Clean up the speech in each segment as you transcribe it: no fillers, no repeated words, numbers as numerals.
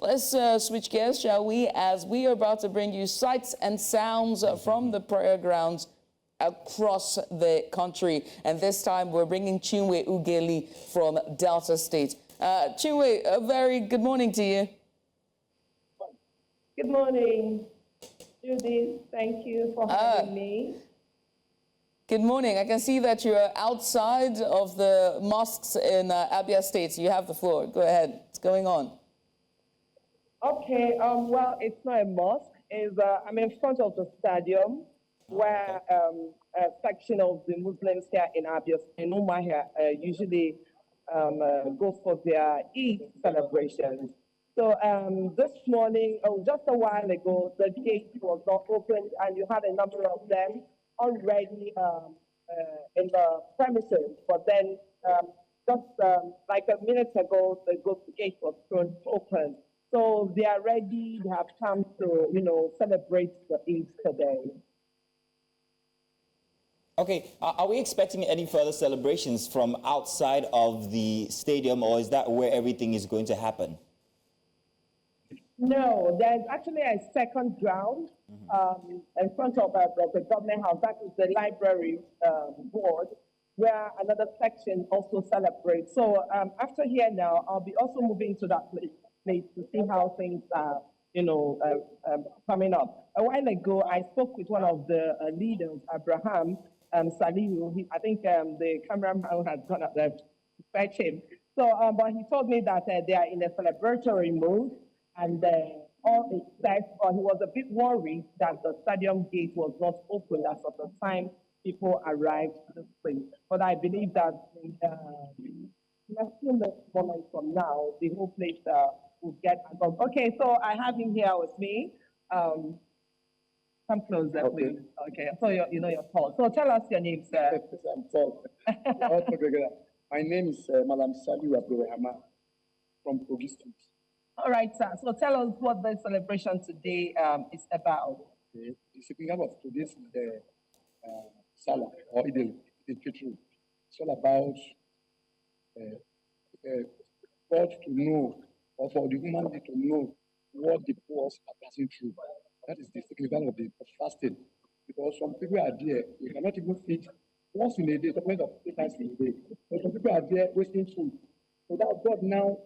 Let's switch gears, shall we, as we are about to bring you sights and sounds from the prayer grounds across the country. And this time we're bringing Chinwe Ugeli from Delta State. Chinwe, a very good morning to you. Good morning, Judy. Thank you for having me. Good morning. I can see that you're outside of the mosques in Abia State. So you have the floor. Go ahead. What's going on? Okay. Well, it's not a mosque. I'm in front of the stadium where a section of the Muslims here in Abia, in Umahia, usually go for their Eid celebrations. So this morning, just a while ago, the gate was not opened, and you had a number of them already in the premises. But then, just like a minute ago, the gate was thrown open. So they are ready. They have come to, celebrate the Eid today. Okay, are we expecting any further celebrations from outside of the stadium, or is that where everything is going to happen? No, there's actually a second ground in front of the government house. That is the library board, where another section also celebrates. So after here now, I'll be also moving to that place to see how things are, coming up. A while ago, I spoke with one of the leaders, Abraham Salihu. I think the cameraman had gone up there to fetch him. So, but he told me that they are in a celebratory mood, and all is set. But he was a bit worried that the stadium gate was not open as of the time people arrived to the place. But I believe that in a few moments from now, the whole place will get involved. Okay, so I have him here with me. Come closer, okay, please. Okay, so you know your call. So tell us your name, sir. I'm Paul. My name is Madam Saliu Abdurrahman from Plateau State. All right, sir. So tell us what the celebration today is about. The significance of today's Salah or Eid al-Fitr. It's all about God to know, or for the humanity to know what the poor are passing through. That is the significance of fasting. Because some people are there, they cannot even feed once in a day, the point of 8 times in a day. But some people are there wasting food. So that God now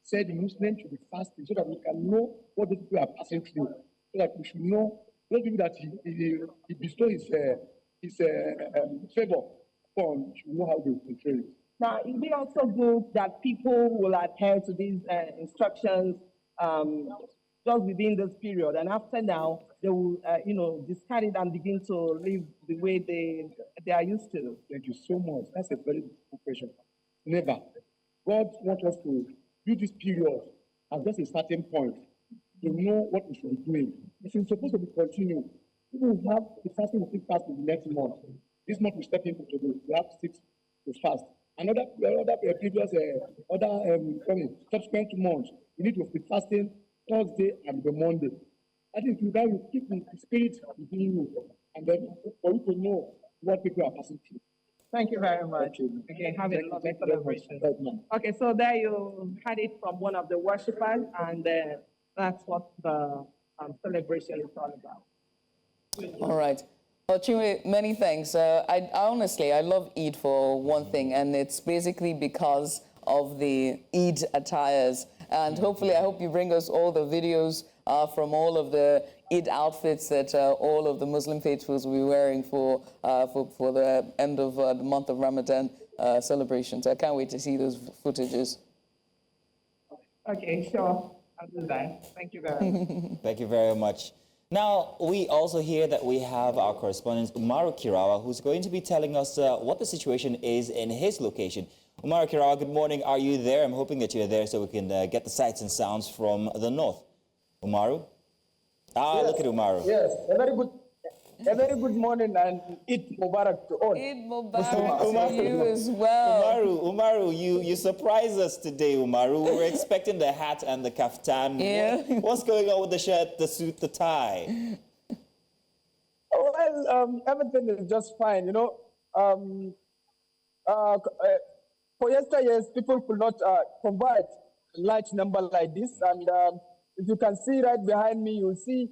said the Muslim to be fasting so that we can know what the people are passing through. So that we should know those people that he bestows his favor upon, should know how to control it. Now, is it also good that people will adhere to these instructions just within this period, and after now they will, discard it and begin to live the way they are used to? Thank you so much. That's a very good question. Never. God wants us to use this period as just a starting point to know what we should be doing. It's supposed to be continued. People will have the fasting will fast in the next month. This month we step into today. We have 6 to fast. Another previous subsequent months, we need to be fasting Thursday and the Monday. I think that will keep the spirit within you, and then for you to know what people are passing through. Thank you very much. Okay, have a lovely celebration. Okay, so there you had it from one of the worshippers, and that's what the celebration is all about. All right. Well, Chinwe, many thanks. I honestly love Eid for one thing, and it's basically because of the Eid attires. And hopefully, I hope you bring us all the videos from all of the Eid outfits that all of the Muslim faithfuls will be wearing for the end of the month of Ramadan celebrations. I can't wait to see those footages. Okay, sure. I'll do that. Thank you very much. Thank you very much. Now, we also hear that we have our correspondent, Umaru Kirawa, who's going to be telling us what the situation is in his location. Umaru Kirawa, good morning. Are you there? I'm hoping that you're there so we can get the sights and sounds from the north. Umaru? Yes. Look at Umaru. Yes, a very good morning and Eid Mubarak to all. Eid Mubarak to you as well. Umaru, you surprised us today, Umaru. We were expecting the hat and the kaftan. Yeah. What's going on with the shirt, the suit, the tie? Well, everything is just fine, For yesteryears, people could not convert large number like this. And if you can see right behind me, you'll see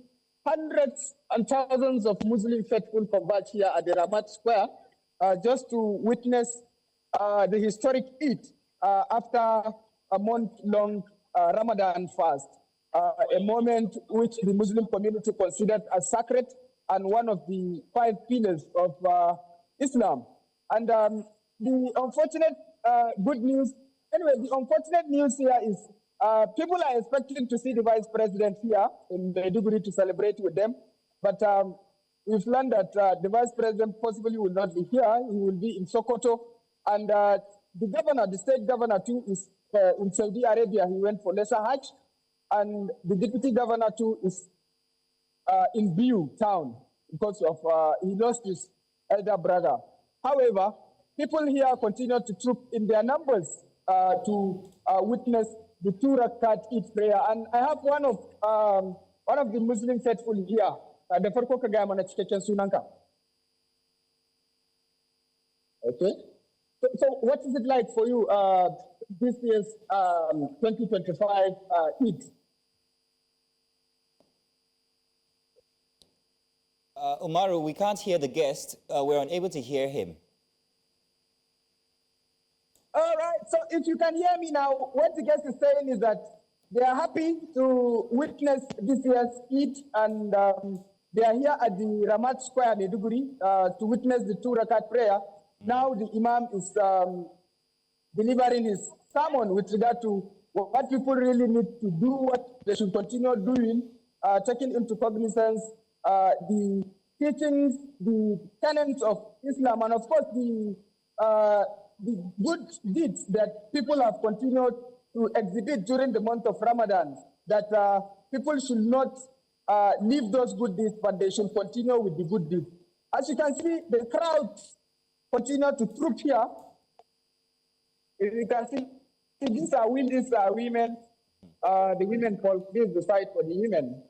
hundreds and thousands of Muslim faithful converge here at the Ramat Square just to witness the historic Eid after a month-long Ramadan fast, a moment which the Muslim community considered as sacred and one of the 5 pillars of Islam. And the unfortunate good news, anyway, the unfortunate news here is people are expecting to see the Vice President here in Maiduguri to celebrate with them, but we've learned that the Vice President possibly will not be here. He will be in Sokoto, and the governor, the state governor too, is in Saudi Arabia. He went for lesser Hajj, and the deputy governor too is in Biu town because of he lost his elder brother. However, people here continue to troop in their numbers to witness the 2 Rakat Eid prayer. And I have one of the Muslim faithful here. The farko ka gaya mana cikakken sunanka. Okay. So what is it like for you this year's 2025 Eid? Umaru, we can't hear the guest. We're unable to hear him. All right, so if you can hear me now, what the guest is saying is that they are happy to witness this year's Eid, and they are here at the Ramat Square, Maiduguri, to witness the 2 Rakat prayer. Now the Imam is delivering his sermon with regard to what people really need to do, what they should continue doing, taking into cognizance the teachings, the tenets of Islam, and of course the good deeds that people have continued to exhibit during the month of Ramadan, that people should not leave those good deeds, but they should continue with the good deeds. As you can see, the crowds continue to troop here. If you can see, these are women. The women call this the site for the women.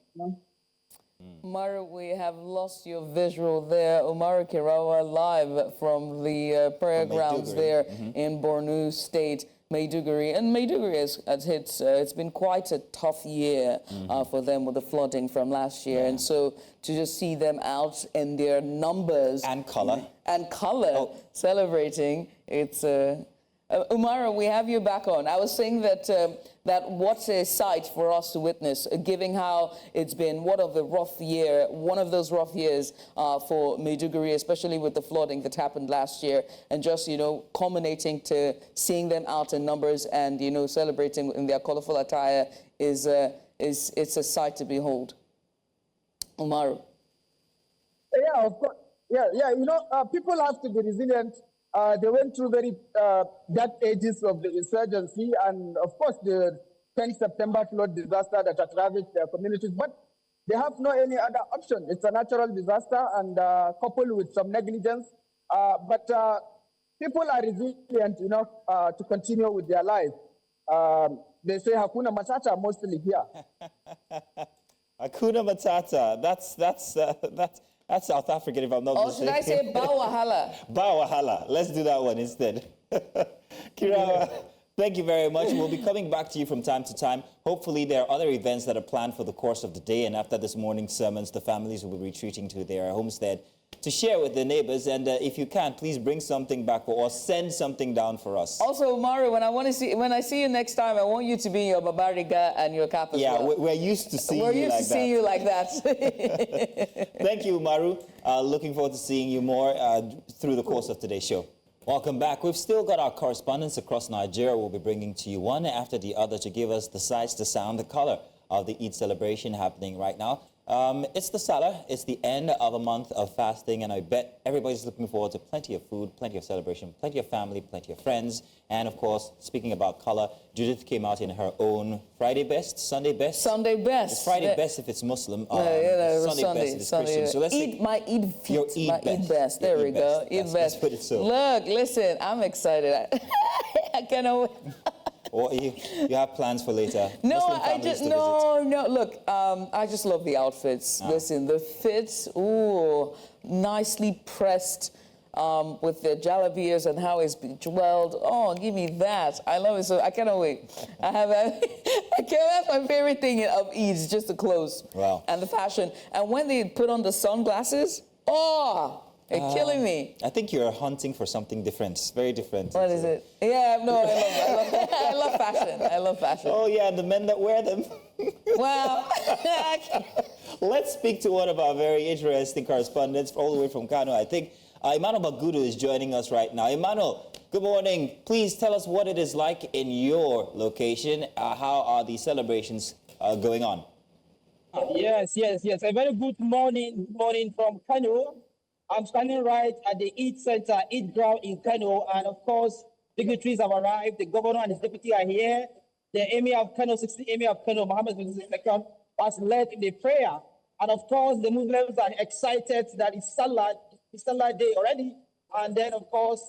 Umaru, we have lost your visual there. Umaru Kirawa live from the prayer grounds there in Borno State, Maiduguri. And Maiduguri has hit, it's been quite a tough year for them with the flooding from last year. And so to just see them out in their numbers. And color. Celebrating, it's... Umaru, we have you back on. I was saying that that what's a sight for us to witness, given how it's been one of those rough years for Maiduguri, especially with the flooding that happened last year, and just, culminating to seeing them out in numbers and, celebrating in their colorful attire it's a sight to behold. Umaru. Yeah, of course. Yeah. People have to be resilient. They went through very dark ages of the insurgency and, of course, the 10th September flood disaster that had ravaged their communities. But they have no any other option. It's a natural disaster and coupled with some negligence. But people are resilient enough to continue with their life. They say Hakuna Matata mostly here. Hakuna Matata. That's South African, if I'm not mistaken. Or should I say Bawahala? Bawahala. Let's do that one instead. Kirawa, thank you very much. We'll be coming back to you from time to time. Hopefully there are other events that are planned for the course of the day, and after this morning's sermons, the families will be retreating to their homestead to share with their neighbors. And if you can, please bring something back or send something down for us. Also, Umaru, when I see you next time, I want you to be in your Babariga and your cap as well. Yeah, we're used to seeing you like that. Thank you, Umaru. Looking forward to seeing you more through the course of today's show. Welcome back. We've still got our correspondents across Nigeria. We'll be bringing to you one after the other to give us the sights, the sound, the color of the Eid celebration happening right now. It's the Salah, it's the end of a month of fasting, and I bet everybody's looking forward to plenty of food, plenty of celebration, plenty of family, plenty of friends. And of course, speaking about color, Judith came out in her own Friday best, Sunday best? Sunday best. It's Friday best if it's Muslim, Sunday best if it's Christian. So let's Eid, my Eid fit, your my Eid best. There we go. Eid best. Let's put it so. Look, listen, I'm excited. I cannot wait. Or you have plans for later? No, Look, I just love the outfits. Listen, the fits, ooh, nicely pressed. with the jalabiyas and how it's bejeweled. Oh, give me that. I love it. So I cannot wait. That's my favorite thing of Eid, just the clothes. Wow. And the fashion. And when they put on the sunglasses, oh, they're killing me. I think you're hunting for something different. It's very different. What is it? Yeah, no, I love fashion. I love fashion. Oh, yeah, the men that wear them. Well, Let's speak to one of our very interesting correspondents all the way from Kano. I think Emmanuel Bagudu is joining us right now. Emmanuel, good morning. Please tell us what it is like in your location. How are the celebrations going on? Yes. A very good morning from Kano. I'm standing right at the Eid Center, Eid Ground in Kano, and of course, dignitaries have arrived. The governor and his deputy are here. The Emir of Kano, 16th Emir of Kano, Mohammed bin II, has led the prayer. And of course, the Muslims are excited that it's Salah day already. And then, of course,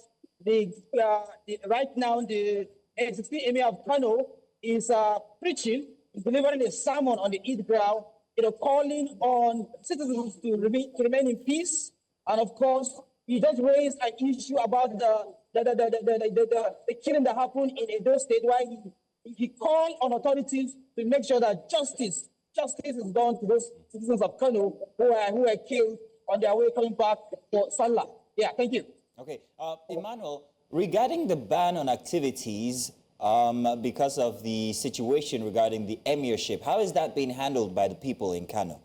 right now, the 16th Emir of Kano is preaching, delivering a sermon on the Eid Ground, calling on citizens to remain in peace. And of course, he just raised an issue about the killing that happened in Edo State, why he called on authorities to make sure that justice is done to those citizens of Kano who were killed on their way coming back for Salah. Yeah, thank you. Okay, Emmanuel, regarding the ban on activities because of the situation regarding the emirship, how is that being handled by the people in Kano?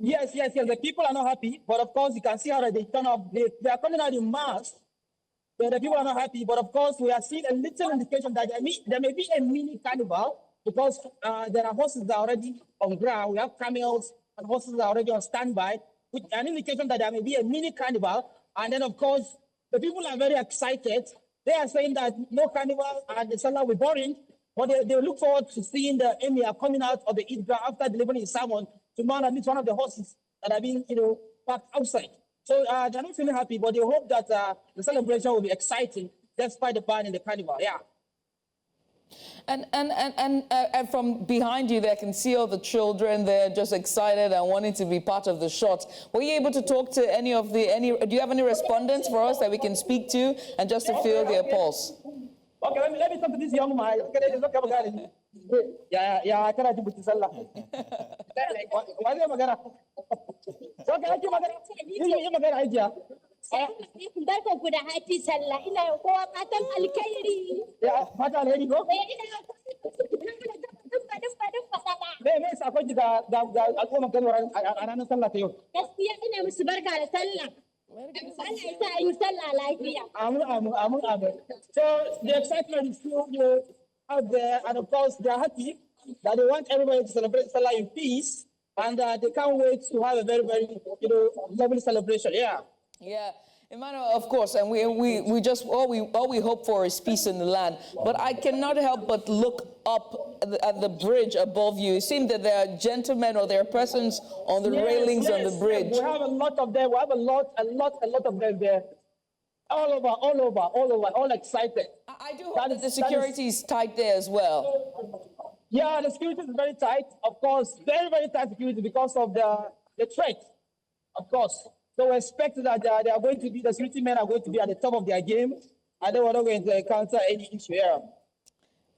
Yes. The people are not happy, but of course, you can see how they turn up. They are coming out in mass. The people are not happy, but of course, we are seeing a little indication that there may be a mini carnival because there are horses that are already on ground. We have camels and horses that are already on standby, with an indication that there may be a mini carnival. And then, of course, the people are very excited. They are saying that no carnival and the Salah will be boring, but they look forward to seeing the Emir coming out of the Eid ground after delivering his sermon to mount at least one of the horses that are being, parked outside. So they're not feeling happy, but they hope that the celebration will be exciting despite the ban in the carnival. Yeah. And from behind you there, I can see all the children. They're just excited and wanting to be part of the shot. Were you able to talk to any? Do you have any respondents for us that we can speak to and just to feel their pulse? Okay, let me talk to this young man. Yeah, I cannot do with Salah. Barkan ku da hafi sallah ina yin kowa fatan alkhairi. Ya, fata alheri ko? Ina dubba sallah. Me sakon ki ga al'umman Kano a ranar sallah ta yau? Gaskiya ina musu barka da sallah. Allah ya sa yi sallah lafiya. Amin. So the excitement is still out there, and of course they are happy that they want everybody to celebrate Salah in peace, and they can't wait to have a very, very, lovely celebration. Yeah, Emmanuel, of course, and we just all we hope for is peace in the land. But I cannot help but look up at the bridge above you. It seems that there are gentlemen or there are persons on the railings on the bridge. We have a lot of them. We have a lot of them there. All over, all excited. I do hope that the security is tight there as well. Yeah, the security is very tight. Of course, very, very tight security because of the threat. Of course. So we expect that the security men are going to be at the top of their game, and they are not going to encounter any issue here.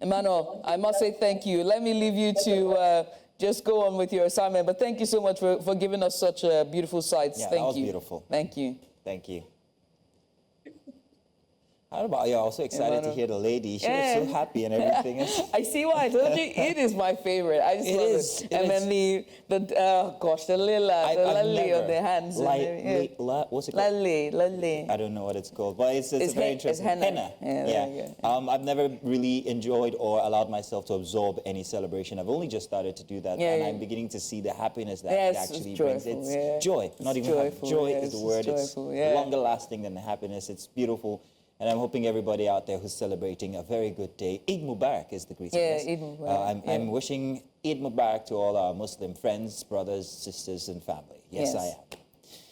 Emmanuel, I must say thank you. Let me leave you to just go on with your assignment, but thank you so much for giving us such beautiful sights. Yeah, thank that was you. Beautiful. Thank you. Thank you. How about you? Also excited to hear the lady. She was so happy and everything. I see why I told you it is my favorite. I just love it. And then the lily on the hands. What's it called? Lily. I don't know what it's called, but it's very interesting. It's henna. Yeah. I've never really enjoyed or allowed myself to absorb any celebration. I've only just started to do that, and I'm beginning to see the happiness that it actually brings. It's joy, not even happy. Joy is the word. It's longer lasting than the happiness. It's beautiful. And I'm hoping everybody out there who's celebrating a very good day. Eid Mubarak is the greeting. Yeah, Eid Mubarak. I'm wishing Eid Mubarak to all our Muslim friends, brothers, sisters, and family. Yes, I am.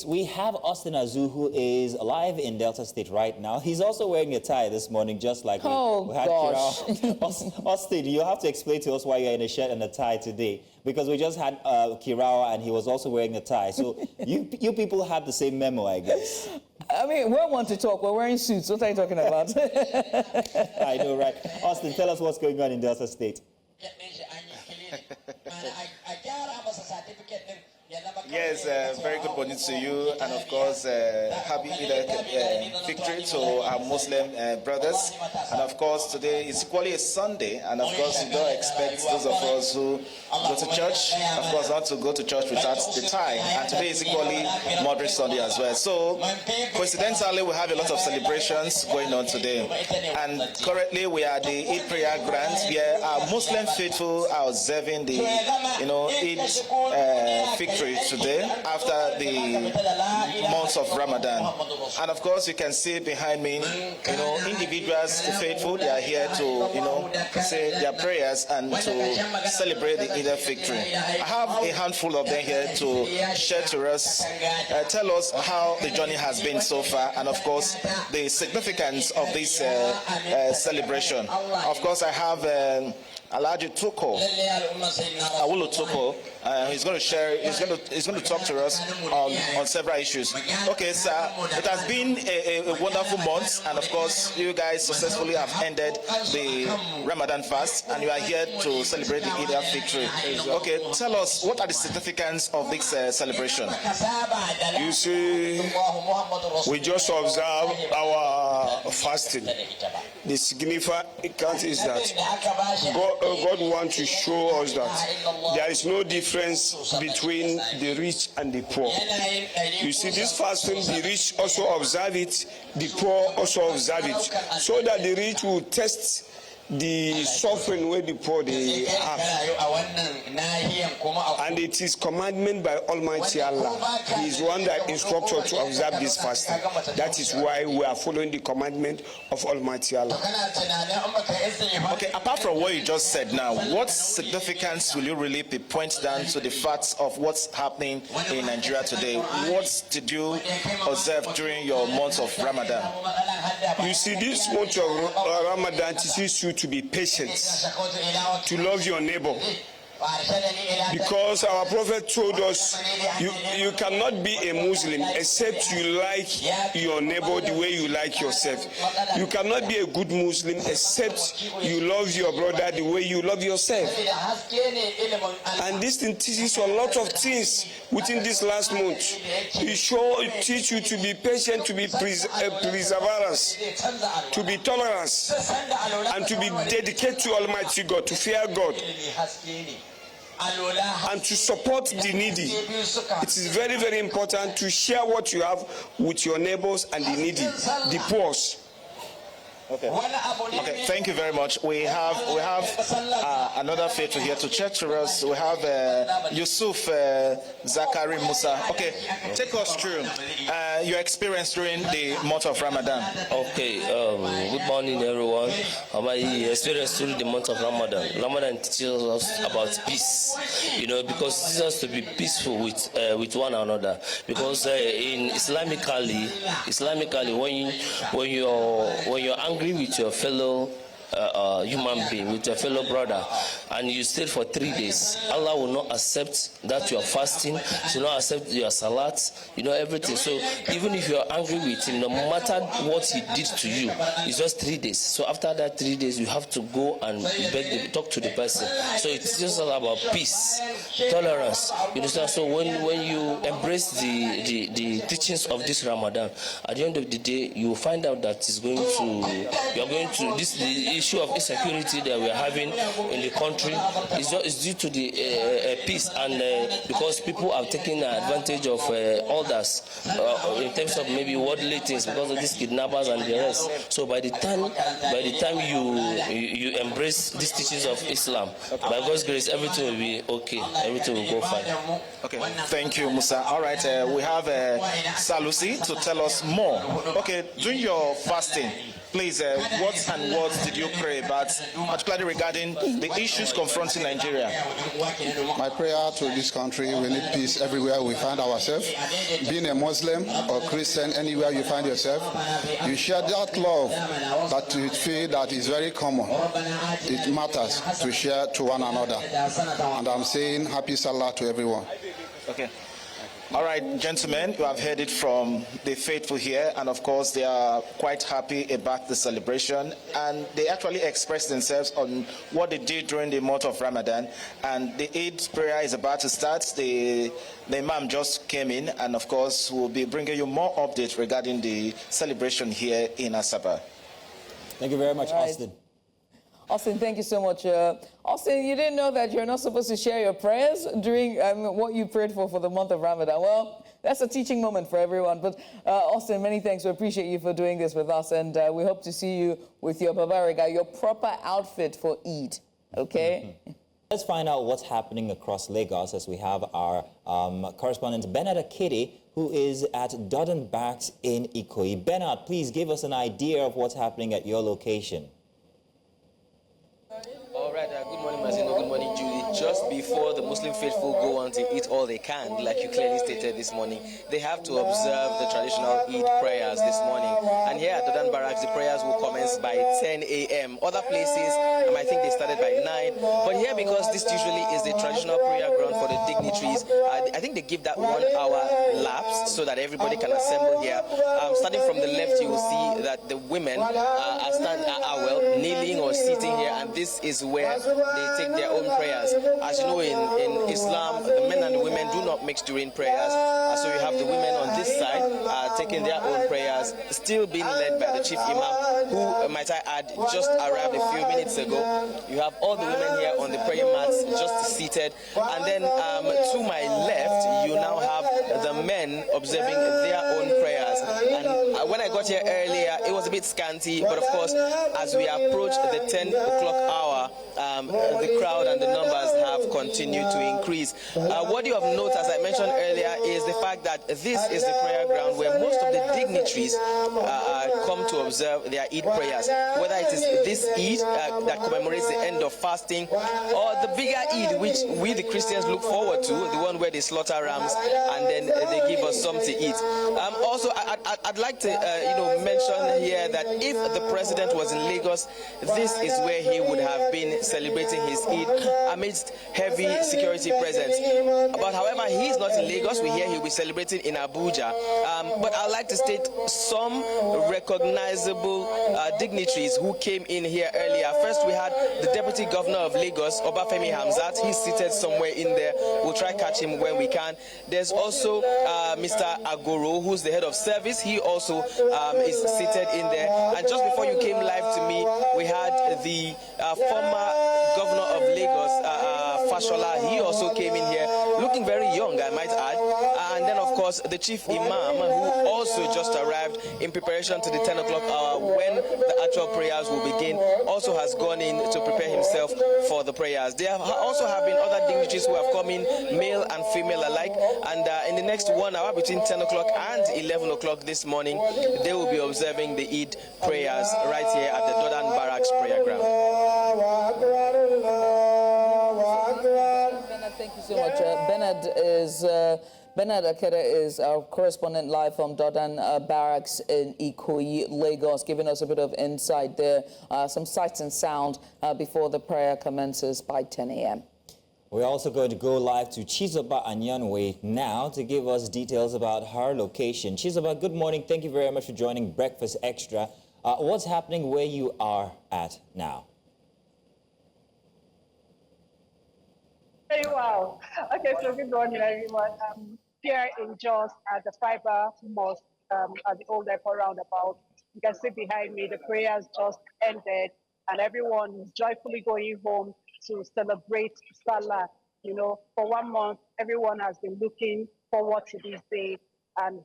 We have Austin Azu, who is alive in Delta State right now. He's also wearing a tie this morning, just like we had Kirawa. Austin, you have to explain to us why you're in a shirt and a tie today, because we just had Kirawa and he was also wearing a tie. So you people had the same memo, I guess. I mean, we want to talk. We're wearing suits. What are you talking about? I know, right? Austin, tell us what's going on in Delta State. Yes, very good morning to you, and of course, happy Eid victory to our Muslim brothers. And of course, today is equally a Sunday, and of course, we don't expect those of us who go to church, of course, not to go to church without the time. And today is equally Moderate Sunday as well. So, coincidentally, we have a lot of celebrations going on today. And currently, we are the Eid prayer ground where our Muslim faithful are observing the, Eid victory today after the months of Ramadan. And of course, you can see behind me, individuals, the faithful, they are here to, say their prayers and to celebrate the Eid victory. I have a handful of them here to share to us, tell us how the journey has been so far, and of course, the significance of this celebration. Of course, I have Alhaji Toko, Awulu Toko. He's going to share. He's going to talk to us on several issues. Okay, sir. It has been a wonderful month, and of course, you guys successfully have ended the Ramadan fast, and you are here to celebrate the Eid victory. Okay, tell us what are the significance of this celebration. You see, we just observe our fasting. The significance is that God wants to show us that there is no difference between the rich and the poor. You see, this fasting, the rich also observe it, the poor also observe it, so that the rich will test the suffering where the poor they have. And it is commandment by Almighty Allah. He is one that instructs us to observe this fasting. That is why we are following the commandment of Almighty Allah. Okay, apart from what you just said now, what significance will you really point down to the facts of what's happening in Nigeria today? What did you observe during your months of Ramadan? You see, this month of Ramadan teaches you to be patient, to love your neighbor. Because our prophet told us you cannot be a Muslim except you like your neighbor the way you like yourself. You cannot be a good Muslim except you love your brother the way you love yourself. And this thing teaches a lot of things within this last month. It teach you to be patient, to be perseverance, to be tolerant, and to be dedicated to Almighty God, to fear God, and to support the needy. It is very, very important to share what you have with your neighbors and the needy, the poor. Okay, thank you very much. We have another faithful here to church for us. We have Yusuf Zakari Musa. Okay, take us through your experience during the month of Ramadan. Okay, good morning everyone. My experience during the month of Ramadan. Ramadan teaches us about peace, because it teaches us to be peaceful with one another. Because Islamically, when you're angry with your fellow human being, with your fellow brother, and you stayed for 3 days, Allah will not accept that you are fasting, He will not accept your salat, everything. So even if you are angry with him, no matter what he did to you, it's just 3 days. So after that 3 days, you have to go and talk to the person. So it's just all about peace, tolerance. You understand? So when you embrace the teachings of this Ramadan, at the end of the day, you will find out that the issue of insecurity that we are having in the country is due to the peace, and because people are taking advantage of others in terms of maybe worldly things because of these kidnappers and the rest. So by the time you embrace these teachings of Islam, by God's grace, everything will be okay. Everything will go fine. Okay, thank you, Musa. All right, we have Salusi to tell us more. Okay, during your fasting, please, what did you pray about, particularly regarding the issues confronting Nigeria? My prayer to this country, we need peace everywhere we find ourselves. Being a Muslim or Christian, anywhere you find yourself, you share that love that you feel that is very common. It matters to share to one another. And I'm saying happy Salah to everyone. Okay. All right, gentlemen, you have heard it from the faithful here, and of course they are quite happy about the celebration, and they actually expressed themselves on what they did during the month of Ramadan. And the Eid prayer is about to start. The Imam just came in, and of course we'll be bringing you more updates regarding the celebration here in Asaba. Thank you very much, Right. Austin. Austin, thank you so much. Austin, you didn't know that you're not supposed to share your prayers during what you prayed for the month of Ramadan. Well, that's a teaching moment for everyone. But Austin, many thanks. We appreciate you for doing this with us. And we hope to see you with your babariga, your proper outfit for Eid. Okay? Let's find out what's happening across Lagos as we have our correspondent Bernard Akede, who is at Dodden Barracks in Ikoyi. Bernard, please give us an idea of what's happening at your location. All right, good morning, Mazino. Good morning, Julie. Just before the Muslim faithful go on to eat all they can, like you clearly stated this morning, they have to observe the traditional Eid prayers this morning. And here at Dodden Barracks, the prayers will commence by 10 a.m. Other places, I think they started by 9. But here, because this usually is the traditional prayer ground for the dignitaries, I think they give that 1 hour lapse so that everybody can assemble here. Starting from the left, you will see that the women are kneeling or sitting here, and this is where they take their own prayers. As you know, in Islam, the men and the women do not mix during prayers. So you have the women on this side taking their own prayers, still being led by the chief imam, who, might I add, just arrived a few minutes ago. You have all the women here on the prayer mats, just seated. And then to my left, you now have the men observing their own prayers. And when I got here earlier, it was a bit scanty, but of course, as we approach the 10 o'clock hour, the crowd and the numbers have continued to increase. What you have noted, as I mentioned earlier, is the fact that this is the prayer ground where most of the dignitaries come to observe their Eid prayers, whether it is this Eid that commemorates the end of fasting, or the bigger Eid, which we the Christians look forward to, the one where they slaughter rams and then they give us some to eat. Also, I'd like to mention here that if the president was in Lagos, this is where he would have been celebrating his Eid amidst heavy security presence. But however, he's not in Lagos. We hear he'll be celebrating in Abuja. But I'd like to state some recognizable dignitaries who came in here earlier. First, we had the Deputy Governor of Lagos, Obafemi Hamzat. He's seated somewhere in there. We'll try catch him when we can. There's also Mr. Agoro, who's the head of service. He also is seated in there. And just before you came live to me, we had the former governor of Lagos, Fashola. He also came in here, looking very young, I might add. And then, of course, the chief imam, who also just arrived in preparation to the 10 o'clock hour when the actual prayers will begin, also has gone in to prepare himself for the prayers. There also have been other dignitaries who have come in, male and female alike. And in the next 1 hour, between 10 o'clock and 11 o'clock this morning, they will be observing the Eid prayers right here at the Dodden Barracks prayer ground. Bernard, thank you so much. Bernard Akede is our correspondent live from Dodden Barracks in Ikoyi, Lagos, giving us a bit of insight there, some sights and sound before the prayer commences by 10 a.m. We're also going to go live to Chizoba Anyanwe now to give us details about her location. Chizoba, good morning. Thank you very much for joining Breakfast Extra. What's happening where you are at now? Very well. Okay, so good morning, everyone. Here in Jos at the Fiber Mosque at the Old Airport roundabout. You can see behind me the prayers just ended, and everyone is joyfully going home to celebrate Salah. You know, for 1 month, everyone has been looking forward to this day, and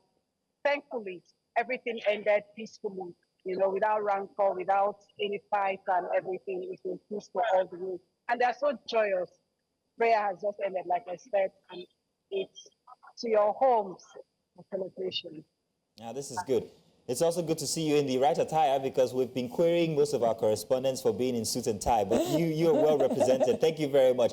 thankfully, everything ended peacefully. You know, without rancor, without any fight, and everything is in peaceful all the way. And they're so joyous. Prayer has just ended, like I said, and it's to your homes for celebration. Now, this is good. It's also good to see you in the right attire because we've been querying most of our correspondents for being in suit and tie, but you're well represented. Thank you very much.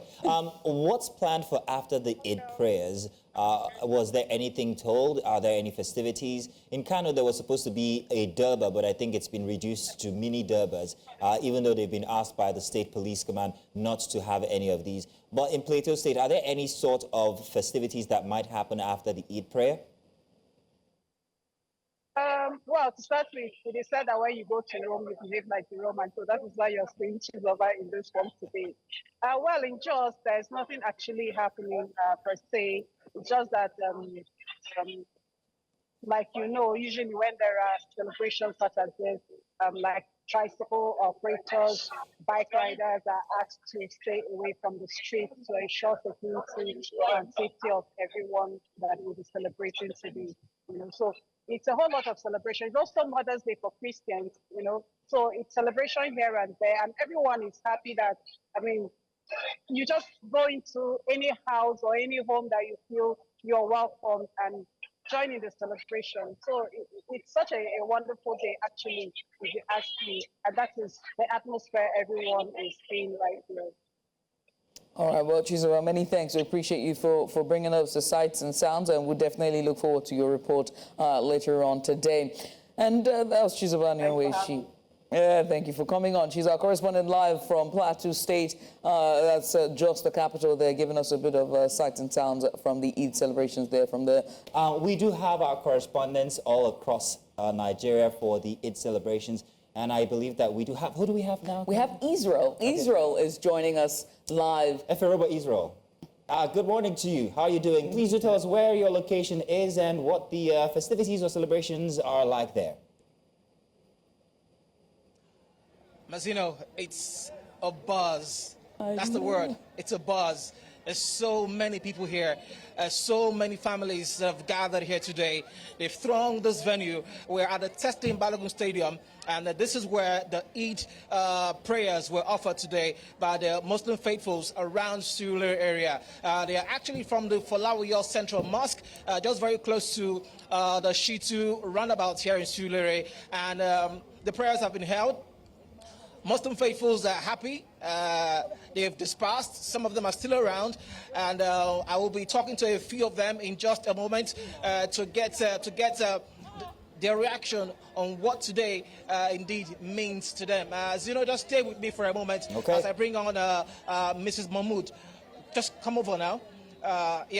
What's planned for after the Eid prayers? Was there anything told? Are there any festivities? In Kano, there was supposed to be a Durbar, but I think it's been reduced to mini Durbars, even though they've been asked by the State Police Command not to have any of these. But in Plateau State, are there any sort of festivities that might happen after the Eid prayer? Well, to start with, it is said that when you go to Rome, you behave like a Roman. So that is why you're seeing Chizoba in this form today. Well, in Jos, there's nothing actually happening per se. It's just that, like usually when there are celebrations such as this, like tricycle operators, bike riders are asked to stay away from the street to ensure security and safety of everyone that will be celebrating today. So it's a whole lot of celebration. It's also Mother's Day for Christians, so it's celebration here and there, and everyone is happy that, you just go into any house or any home that you feel you're welcome and join in the celebration. So it's such a wonderful day, actually, if you ask me, and that is the atmosphere everyone is seeing right here. All right, well, Chizoba, many thanks. We appreciate you for bringing us the sights and sounds, and we'll definitely look forward to your report later on today. And that was Chizoba Nyewe. Thank you for coming on. She's our correspondent live from Plateau State. That's just the capital there, giving us a bit of sights and sounds from the Eid celebrations there from there. We do have our correspondents all across Nigeria for the Eid celebrations. And I believe that we do have, who do we have now? We have Israel. Okay. Israel is joining us live. Eferoba Israel. Good morning to you. How are you doing? Please do tell us where your location is and what the festivities or celebrations are like there. Mazino, it's a buzz. That's the word. It's a buzz. There's so many people here. So many families have gathered here today. They've thronged this venue. We're at the Testing Balogun Stadium, and this is where the Eid prayers were offered today by the Muslim faithfuls around Surulere area. They are actually from the Folawiyo Central Mosque, just very close to the Shitu roundabout here in Surulere, and the prayers have been held. Muslim faithfuls are happy. They've dispersed. Some of them are still around, and I will be talking to a few of them in just a moment to get their reaction on what today indeed means to them. Zino, just stay with me for a moment as I bring on Mrs. Mahmood. Just come over now.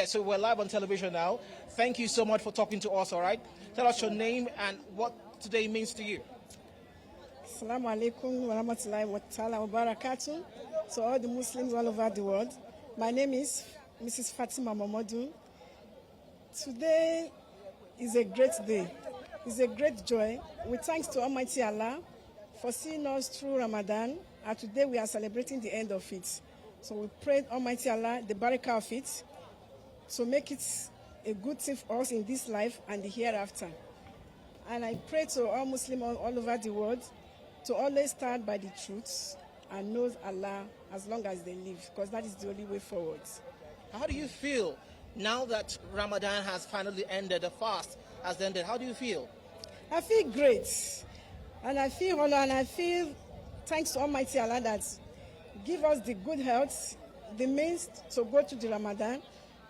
So we're live on television now. Thank you so much for talking to us. All right, tell us your name and what today means to you. Assalamu alaikum wa rahmatullahi wa ta'ala wa barakatuh. So all the Muslims all over the world. My name is Mrs. Fatima Mamadou. Today is a great day. It's a great joy. We thanks to Almighty Allah for seeing us through Ramadan. And today we are celebrating the end of it. So we pray Almighty Allah, the barakah of it, to make it a good thing for us in this life and the hereafter. And I pray to all Muslims all over the world to always stand by the truth and know Allah as long as they live, because that is the only way forward. How do you feel now that Ramadan has finally ended, the fast has ended? How do you feel? I feel great, and I feel honor, and I feel thanks to Almighty Allah that give us the good health, the means to go to the Ramadan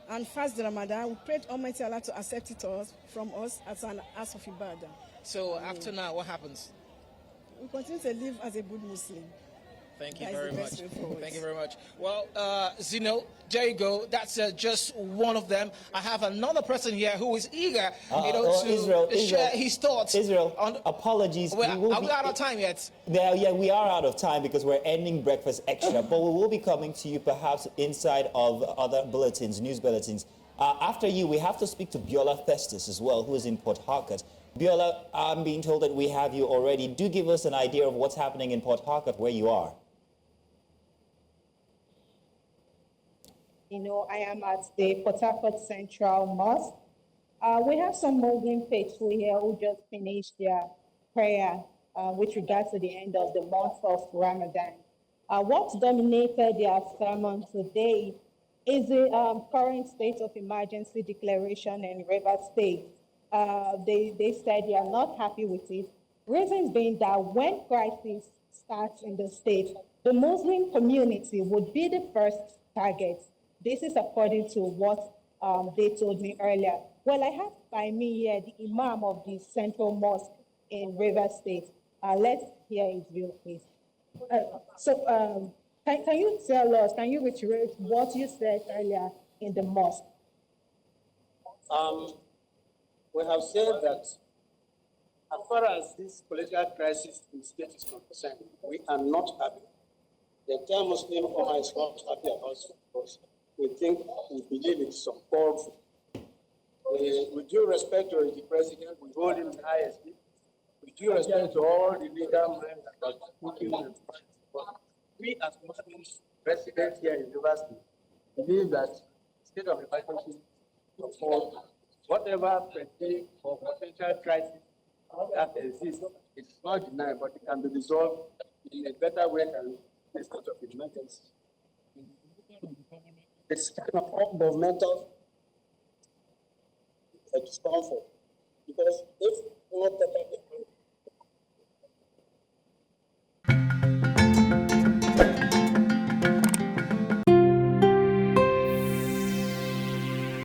and fast the Ramadan. We pray to Almighty Allah to accept it from us as an act of ibadah. So after now, what happens? We continue to live as a good Muslim. Thank you very much. Thank you very much. Well, Zino, there you go. That's just one of them. I have another person here who is eager, to share his thoughts. Apologies. Are we out of time yet? Yeah, we are out of time because we're ending breakfast extra, but we will be coming to you perhaps inside of other bulletins, news bulletins. After you, we have to speak to Biola Festus as well, who is in Port Harcourt. Biola, I'm being told that we have you already. Do give us an idea of what's happening in Port Harcourt, where you are. I am at the Port Harcourt Central Mosque. We have some Muslim faithful here who just finished their prayer with regard to the end of the month of Ramadan. What dominated their sermon today is the current state of emergency declaration in Rivers State. They said they are not happy with it. Reasons being that when crisis starts in the state, the Muslim community would be the first target. This is according to what they told me earlier. Well, I have by me here the Imam of the Central Mosque in Rivers State. Let's hear his view, please. Can you tell us, can you reiterate what you said earlier in the mosque? We have said that as far as this political crisis in the state is concerned, we are not happy. The entire Muslim Ummah is not happy about it because we believe in some form. With due respect to the president, we hold him in high esteem. With due respect to all the legal minds that are speaking and we as Muslims residents here in Rivers State believe that the state of emergency support whatever perceived or potential crisis that exists. It's not denied, but it can be resolved in a better way than the state of emergency. It's kind of governmental discomfort because if we not properly